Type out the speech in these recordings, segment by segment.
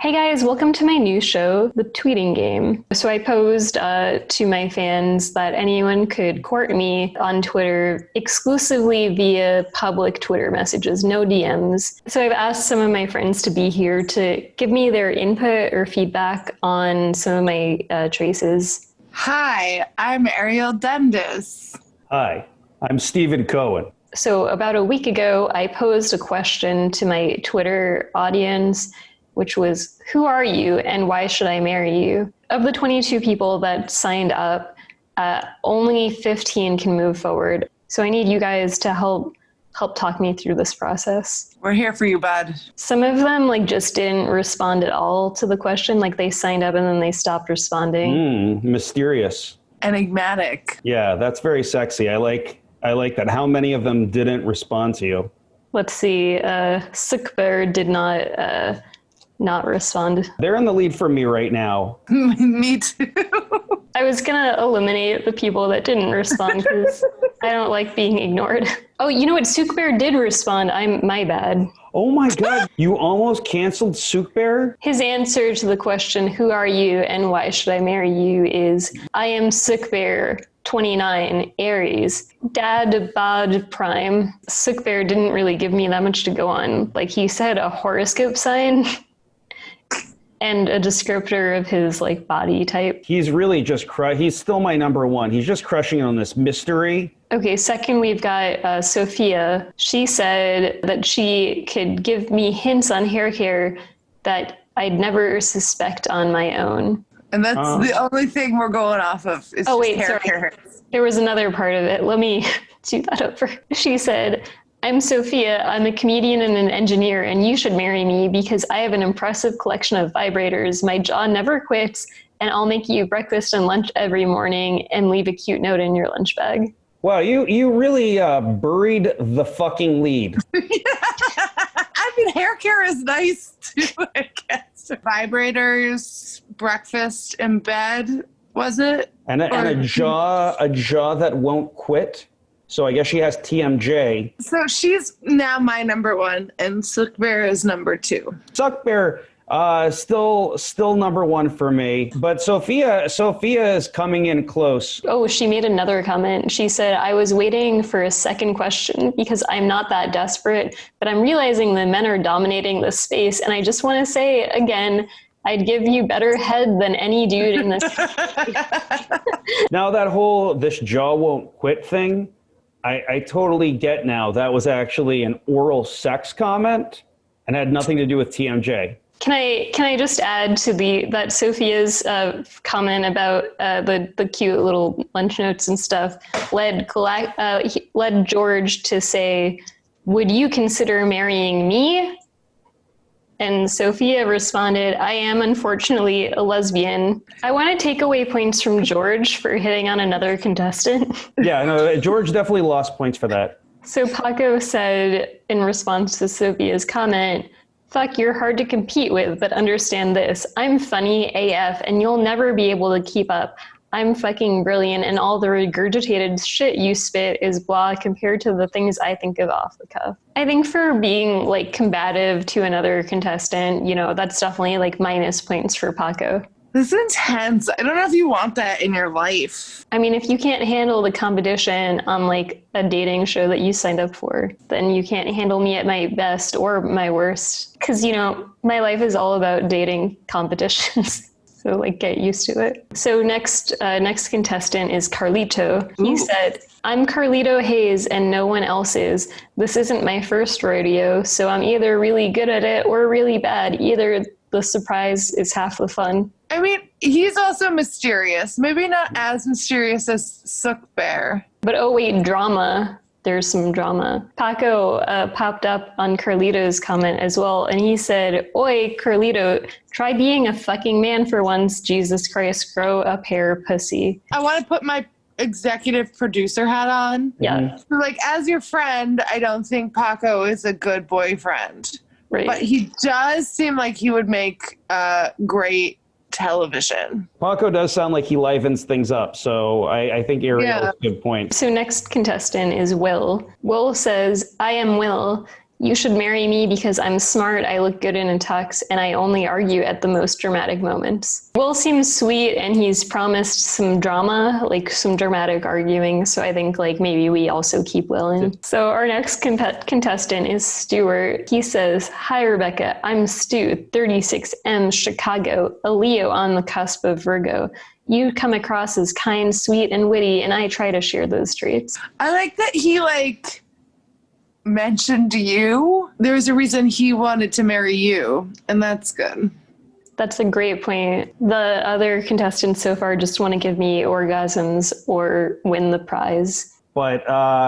Hey guys, welcome to my new show, The Tweeting Game. So I posed to my fans that anyone could court me on Twitter exclusively via public Twitter messages, no DMs. So I've asked some of my friends to be here to give me their input or feedback on some of my choices. Hi, I'm Arielle Dundas. Hi, I'm Stephen Cohen. So about a week ago, I posed a question to my Twitter audience, which was, who are you and why should I marry you? Of the 22 people that signed up, only 15 can move forward. So I need you guys to help talk me through this process. We're here for you, bud. Some of them just didn't respond at all to the question. They signed up and then they stopped responding. Mysterious. Enigmatic. Yeah, that's very sexy. I like that. How many of them didn't respond to you? Let's see. Sukber did not respond. They're in the lead for me right now. Me too. I was gonna eliminate the people that didn't respond because I don't like being ignored. Oh, you know what? Sukber did respond. My bad. Oh my God, you almost canceled Sukber? His answer to the question, who are you and why should I marry you, is, I am Sukber, 29, Aries, Dad Bod Prime. Sukber didn't really give me that much to go on. He said a horoscope sign and a descriptor of his body type. He's really just he's still my number one. He's just crushing on this mystery. Okay, second we've got Sophia. She said that she could give me hints on hair care that I'd never suspect on my own. And that's the only thing we're going off of is hair care. There was another part of it. Let me do that over. She said, I'm Sophia, I'm a comedian and an engineer, and you should marry me because I have an impressive collection of vibrators. My jaw never quits, and I'll make you breakfast and lunch every morning and leave a cute note in your lunch bag. Wow, you really buried the fucking lead. I mean, hair care is nice too, I guess. Vibrators, breakfast in bed, was it? And a jaw that won't quit. So I guess she has TMJ. So she's now my number one, and Sukber is number two. Sukber, still number one for me. But Sophia is coming in close. Oh, she made another comment. She said, I was waiting for a second question because I'm not that desperate, but I'm realizing that men are dominating this space. And I just want to say again, I'd give you better head than any dude in this. Now this jaw won't quit thing, I totally get now. That was actually an oral sex comment and had nothing to do with TMJ. Can I just add to that Sophia's comment about the cute little lunch notes and stuff led George to say, would you consider marrying me? And Sophia responded, I am unfortunately a lesbian. I want to take away points from George for hitting on another contestant. Yeah, no, George definitely lost points for that. So Paco said in response to Sophia's comment, fuck, you're hard to compete with, but understand this. I'm funny AF and you'll never be able to keep up. I'm fucking brilliant and all the regurgitated shit you spit is blah compared to the things I think of off the cuff. I think for being combative to another contestant, that's definitely minus points for Paco. This is intense. I don't know if you want that in your life. I mean, if you can't handle the competition on a dating show that you signed up for, then you can't handle me at my best or my worst. Because, my life is all about dating competitions. So get used to it. So next contestant is Carlito. He said, I'm Carlito Hayes and no one else is. This isn't my first rodeo, so I'm either really good at it or really bad. Either the surprise is half the fun. I mean, he's also mysterious. Maybe not as mysterious as Sukber. But oh wait, drama. There's some drama. Paco popped up on Carlito's comment as well, and he said, Oi, Carlito, try being a fucking man for once. Jesus Christ, grow a pair, pussy. I want to put my executive producer hat on. Yeah. So, as your friend, I don't think Paco is a good boyfriend. Right. But he does seem like he would make great television. Paco does sound like he livens things up, so I think Arielle's a good point. So next contestant is Will. Will says, I am Will. You should marry me because I'm smart, I look good in a tux, and I only argue at the most dramatic moments. Will seems sweet, and he's promised some drama, like some dramatic arguing, so I think like maybe we also keep Will in. So our next contestant is Stuart. He says, "Hi Rebecca, I'm Stu, 36M, Chicago, a Leo on the cusp of Virgo. You come across as kind, sweet, and witty, and I try to share those traits." I like that he mentioned you. There was a reason he wanted to marry you, and that's good. That's a great point. The other contestants so far just want to give me orgasms or win the prize. But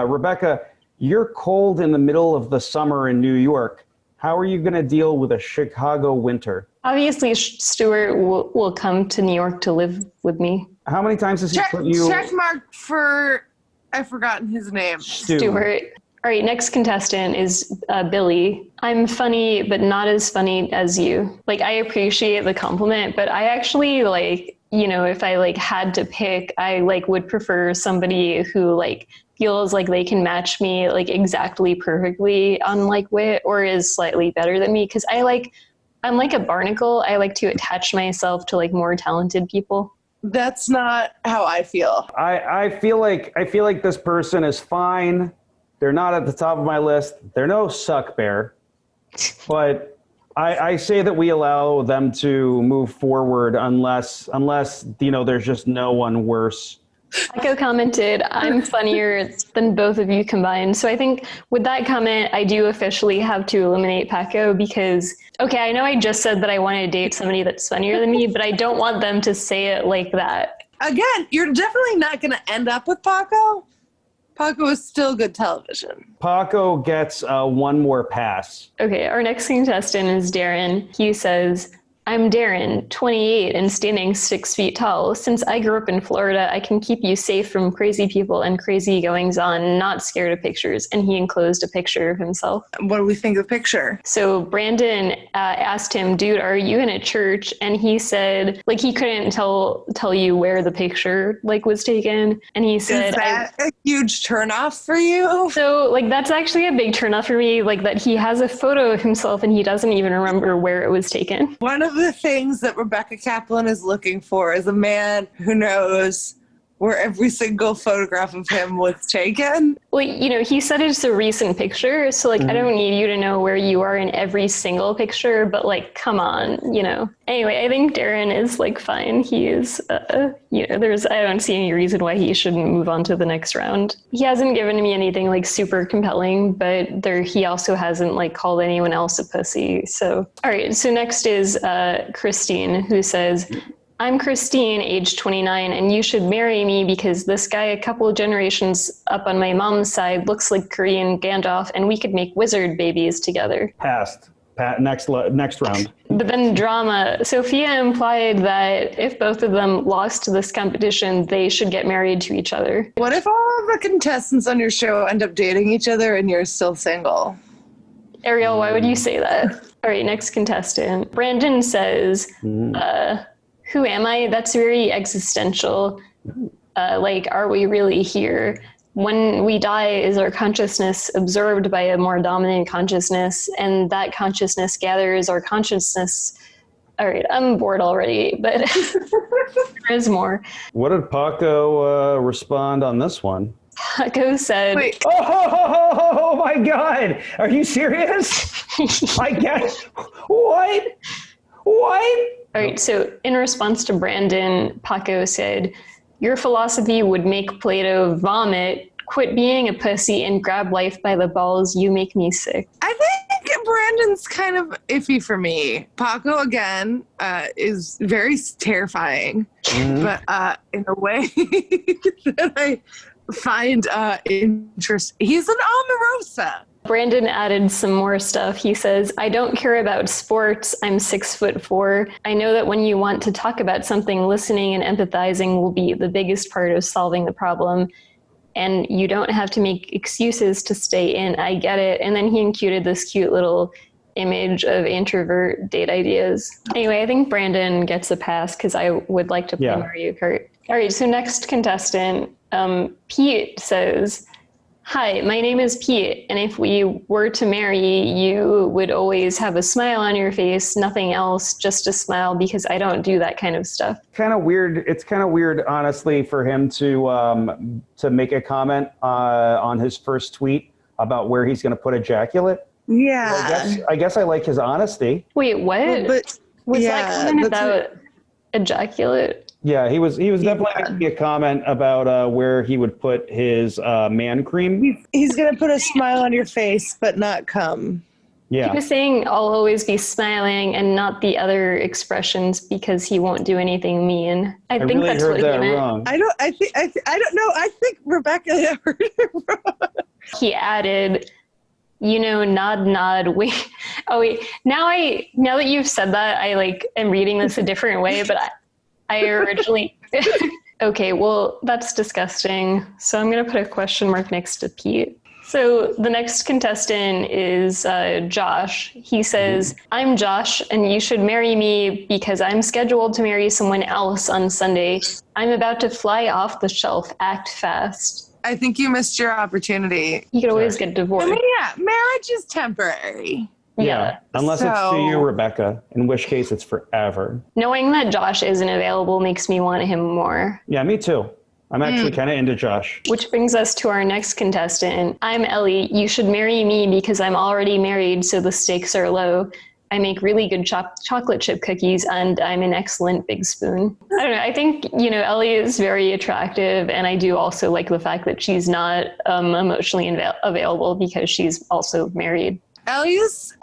Rebecca, you're cold in the middle of the summer in New York. How are you going to deal with a Chicago winter? Obviously, Stuart will come to New York to live with me. How many times has he put you... Check mark for... I've forgotten his name. Stuart. All right, next contestant is Billy. I'm funny, but not as funny as you. Like, I appreciate the compliment, but I actually if I had to pick, I would prefer somebody who feels like they can match me exactly perfectly on wit, or is slightly better than me. Cause I'm like a barnacle. I like to attach myself to more talented people. That's not how I feel. I feel like this person is fine. They're not at the top of my list. They're no suck bear, but I say that we allow them to move forward unless there's just no one worse. Paco commented, "I'm funnier than both of you combined." So I think with that comment, I do officially have to eliminate Paco because, okay, I know I just said that I want to date somebody that's funnier than me, but I don't want them to say it like that. Again, you're definitely not going to end up with Paco. Paco is still good television. Paco gets one more pass. Okay, our next contestant is Darren. He says, "I'm Darren, 28 and standing 6 feet tall. Since I grew up in Florida, I can keep you safe from crazy people and crazy goings on, not scared of pictures." And he enclosed a picture of himself. What do we think of the picture? So Brandon asked him, "Dude, are you in a church?" And he said, he couldn't tell you where the picture was taken. And he said, "Is that a huge turnoff for you?" So that's actually a big turnoff for me, that he has a photo of himself and he doesn't even remember where it was taken. One of the things that Rebecca Kaplan is looking for is a man who knows where every single photograph of him was taken. Well, he said it's a recent picture, so I don't need you to know where you are in every single picture, but come on, Anyway, I think Darren is fine. He is, I don't see any reason why he shouldn't move on to the next round. He hasn't given me anything super compelling, but he also hasn't called anyone else a pussy. So, all right. So next is Christine, who says, "I'm Christine, age 29, and you should marry me because this guy a couple of generations up on my mom's side looks like Korean Gandalf, and we could make wizard babies together." Passed. Next round. But then drama. Sophia implied that if both of them lost this competition, they should get married to each other. What if all of the contestants on your show end up dating each other and you're still single? Arielle, why would you say that? All right, next contestant. Brandon says, "Who am I?" That's very existential. Are we really here? When we die, is our consciousness absorbed by a more dominant consciousness, and that consciousness gathers our consciousness. All right, I'm bored already, but there is more. What did Paco respond on this one? Paco said, Wait. Oh my God. Are you serious? I guess. What? All right, so in response to Brandon, Paco said, "Your philosophy would make Plato vomit. Quit being a pussy and grab life by the balls. You make me sick." I think Brandon's kind of iffy for me. Paco, again, is very terrifying, but in a way that I find interest. He's an Omarosa. Brandon added some more stuff. He says, "I don't care about sports. I'm 6'4". I know that when you want to talk about something, listening and empathizing will be the biggest part of solving the problem. And you don't have to make excuses to stay in. I get it." And then he included this cute little image of introvert date ideas. Anyway, I think Brandon gets a pass because I would like to play Mario Kart. All right, so next contestant, Pete says, Hi, my name is Pete, and if we were to marry, you would always have a smile on your face, nothing else, just a smile, because I don't do that kind of stuff. Kind of weird. It's kind of weird, honestly, for him to make a comment on his first tweet about where he's going to put ejaculate. Yeah. I guess I like his honesty. Wait, what? Well, but Was yeah, that comment that's about ejaculate? Yeah, he was definitely making a comment about where he would put his man cream. He's gonna put a smile on your face, but not cum. Yeah. He was saying I'll always be smiling and not the other expressions because he won't do anything mean. I think really that's heard what he that meant. wrong. I don't know. I think Rebecca heard it wrong. He added, nod, wait. Oh wait, now that you've said that, I am reading this a different way, but I originally, okay, well, that's disgusting. So I'm going to put a question mark next to Pete. So the next contestant is Josh. He says, I'm Josh, and you should marry me because I'm scheduled to marry someone else on Sunday. I'm about to fly off the shelf. Act fast. I think you missed your opportunity. You could always get divorced. I mean, yeah, marriage is temporary. Yeah. Unless it's to you, Rebecca, in which case it's forever. Knowing that Josh isn't available makes me want him more. Yeah, me too. I'm actually kind of into Josh. Which brings us to our next contestant. I'm Ellie. You should marry me because I'm already married, so the stakes are low. I make really good chocolate chip cookies, and I'm an excellent big spoon. I don't know. I think, Ellie is very attractive, and I do also like the fact that she's not emotionally available because she's also married. Ellie's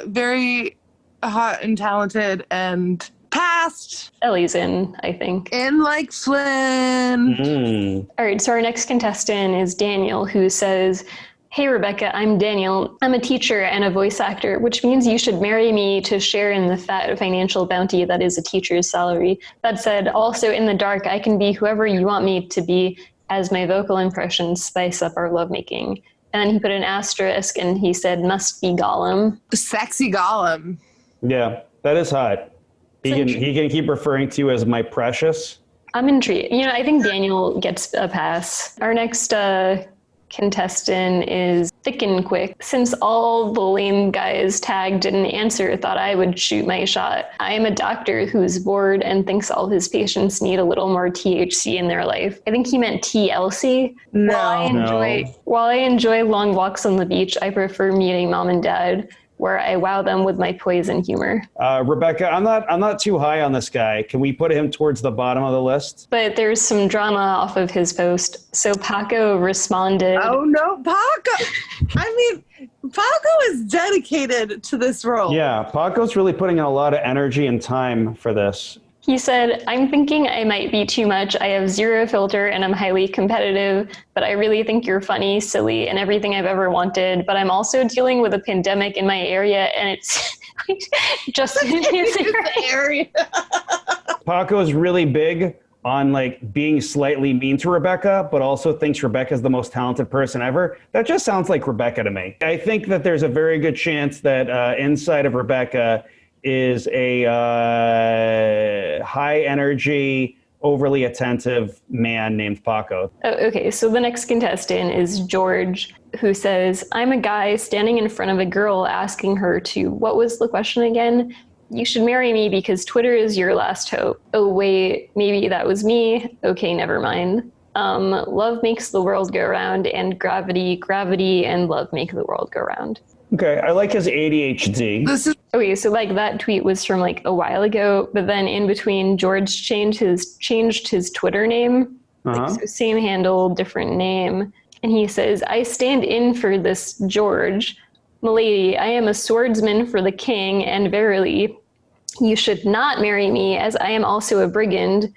very hot and talented and passed. Ellie's in, I think. In like Flynn. All right, so our next contestant is Daniel, who says, hey, Rebecca, I'm Daniel. I'm a teacher and a voice actor, which means you should marry me to share in the fat financial bounty that is a teacher's salary. That said, also in the dark, I can be whoever you want me to be as my vocal impressions spice up our lovemaking. And then he put an asterisk and he said, must be Gollum. Sexy Gollum. Yeah, that is hot. He can keep referring to you as my precious. I'm intrigued. I think Daniel gets a pass. Our next contestant is Thick and Quick. Since all the lame guys tagged didn't answer, thought I would shoot my shot. I am a doctor who's bored and thinks all his patients need a little more THC in their life. I think he meant TLC. While I enjoy long walks on the beach, I prefer meeting mom and dad, where I wow them with my poison humor. Rebecca, I'm not too high on this guy. Can we put him towards the bottom of the list? But there's some drama off of his post. So Paco responded. Oh no, Paco! I mean, Paco is dedicated to this role. Yeah, Paco's really putting in a lot of energy and time for this. He said, I'm thinking I might be too much. I have zero filter and I'm highly competitive, but I really think you're funny, silly, and everything I've ever wanted. But I'm also dealing with a pandemic in my area, and it's just in his area. Paco is really big on being slightly mean to Rebecca, but also thinks Rebecca's the most talented person ever. That just sounds like Rebecca to me. I think that there's a very good chance that inside of Rebecca is a high energy, overly attentive man named Paco. Oh, okay, so the next contestant is George, who says, I'm a guy standing in front of a girl asking her to, what was the question again? You should marry me because Twitter is your last hope. Oh, wait, maybe that was me. Okay, never mind. Love makes the world go round, and gravity and love make the world go round. Okay, I like his ADHD. Okay, so that tweet was from a while ago, but then in between, George changed his Twitter name. So same handle, different name. And he says, I stand in for this George. Milady, I am a swordsman for the king, and verily, you should not marry me, as I am also a brigand,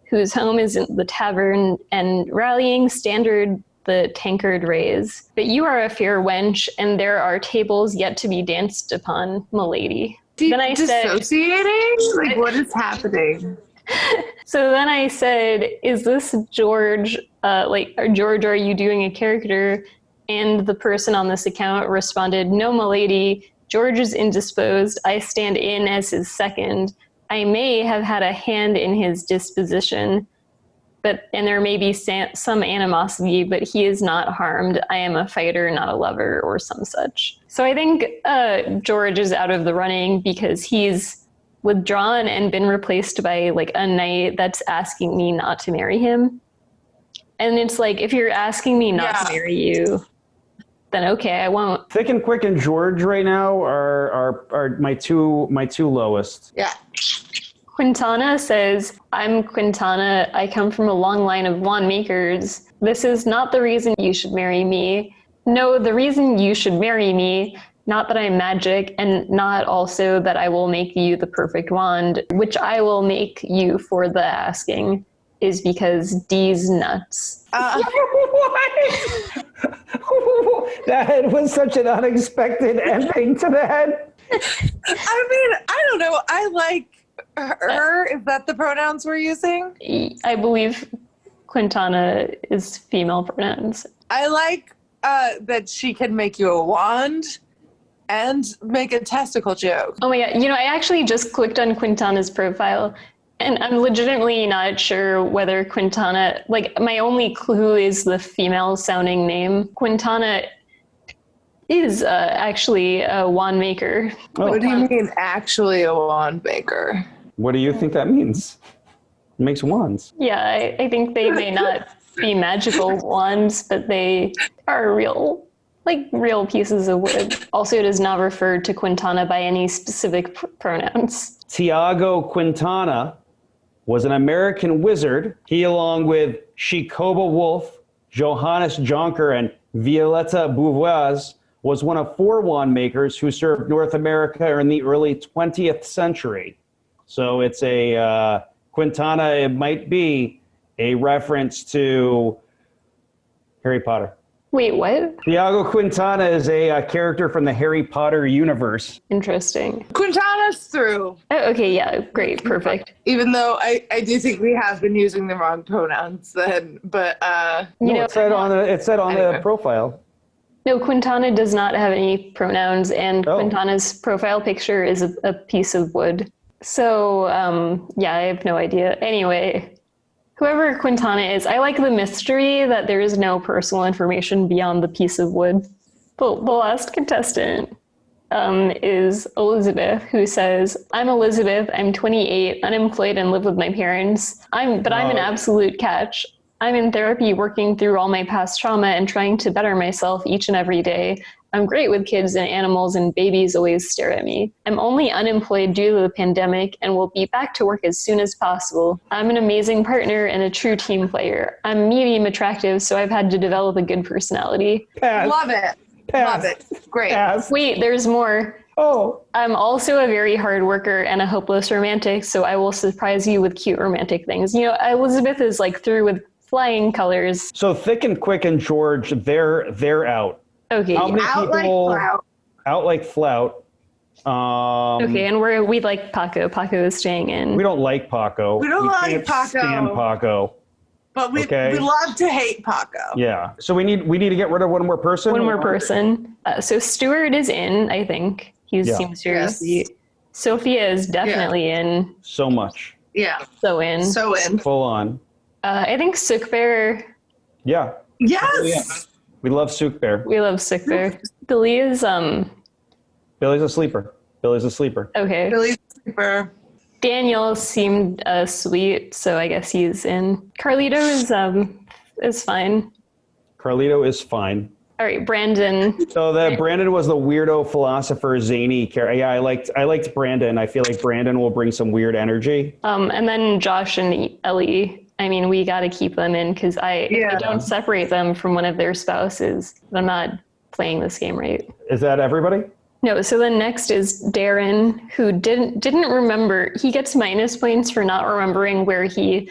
whose home is in the tavern, and rallying standard the tankard raise. But you are a fair wench, and there are tables yet to be danced upon, milady. Then I dissociating? What is happening? So then I said, is this George, George, are you doing a character? And the person on this account responded, no, milady, George is indisposed. I stand in as his second. I may have had a hand in his disposition. and there may be some animosity, but he is not harmed. I am a fighter, not a lover, or some such. So I think George is out of the running because he's withdrawn and been replaced by like a knight that's asking me not to marry him. And it's like, if you're asking me not to marry you, then okay, I won't. Thick and Quick and George right now are my two lowest. Yeah. Quintana says, I'm Quintana. I come from a long line of wand makers. This is not the reason you should marry me. No, the reason you should marry me, not that I'm magic, and not also that I will make you the perfect wand, which I will make you for the asking, is because D's nuts. What? That was such an unexpected ending to that. I mean, I don't know. I like her. Is that the pronouns we're using? I believe Quintana is female pronouns. I like that she can make you a wand and make a testicle joke. Oh my God. I actually just clicked on Quintana's profile, and I'm legitimately not sure whether Quintana, like, my only clue is the female sounding name. Quintana is actually a wand maker. Oh. What do you mean, actually a wand maker? What do you think that means? It makes wands. Yeah, I think they may not be magical wands, but they are real pieces of wood. Also, it does not refer to Quintana by any specific pronouns. Tiago Quintana was an American wizard. He, along with Shikoba Wolf, Johannes Jonker, and Violetta Beauvois, was one of 4 wand makers who served North America in the early 20th century. So it's a Quintana, it might be a reference to Harry Potter. Wait, what? Tiago Quintana is a character from the Harry Potter universe. Interesting. Quintana's through. Oh, okay, yeah, great, perfect. Even though I do think we have been using the wrong pronouns then, but It said on the profile. No, Quintana does not have any pronouns, and Oh. Quintana's profile picture is a piece of wood. So, yeah, I have no idea. Anyway, whoever Quintana is, I like the mystery that there is no personal information beyond the piece of wood. The last contestant is Elizabeth, who says, I'm Elizabeth, I'm 28, unemployed, and live with my parents. I'm an absolute catch. I'm in therapy working through all my past trauma and trying to better myself each and every day. I'm great with kids and animals, and babies always stare at me. I'm only unemployed due to the pandemic and will be back to work as soon as possible. I'm an amazing partner and a true team player. I'm medium attractive, so I've had to develop a good personality. Pass. love it. Pass. Love it. Great. Pass. Wait, there's more. Oh. I'm also a very hard worker and a hopeless romantic, so I will surprise you with cute romantic things. Elizabeth is like through with flying colors. So Thick and Quick and George, they're out. Okay. How many Out like people flout. out like flout? Okay, and we like Paco. Paco is staying in. We don't like Paco. We don't like can't Paco. stand Paco. But we Okay. love to hate Paco. Yeah. So we need to get rid of one more person. One more person. So Stuart is in, I think. He seems very Yes. sweet. Sophia is definitely in. So much. Yeah. So in. So in. Full on. I think Sook Bear. Yeah. Yes. We love Sook Bear. We love Sook Bear. Billy is Billy's a sleeper. okay. Really super. Daniel seemed sweet, so I guess he's in. Carlito is fine. Carlito is fine. All right, Brandon. So Brandon was the weirdo philosopher zany character. Yeah, I liked Brandon. I feel like Brandon will bring some weird energy. And then Josh and Ellie. I mean, we got to keep them in because if I don't separate them from one of their spouses, I'm not playing this game right. Is that everybody? No. So then next is Darren, who didn't remember. He gets minus points for not remembering where he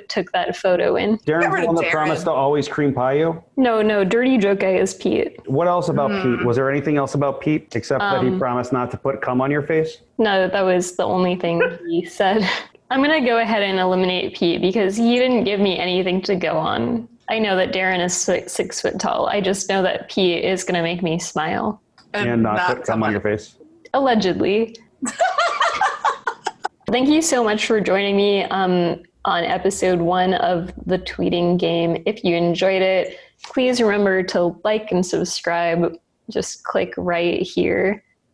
took that photo in. Darren's the one that promised to always cream pie you? No. Dirty joke guy is Pete. What else about Pete? Was there anything else about Pete except that he promised not to put cum on your face? No, that was the only thing he said. I'm going to go ahead and eliminate Pete because he didn't give me anything to go on. I know that Darren is 6 foot tall. I just know that Pete is going to make me smile. And not put cum on your face. Allegedly. Thank you so much for joining me. on episode 1 of the tweeting game. If you enjoyed it, please remember to like and subscribe. Just click right here.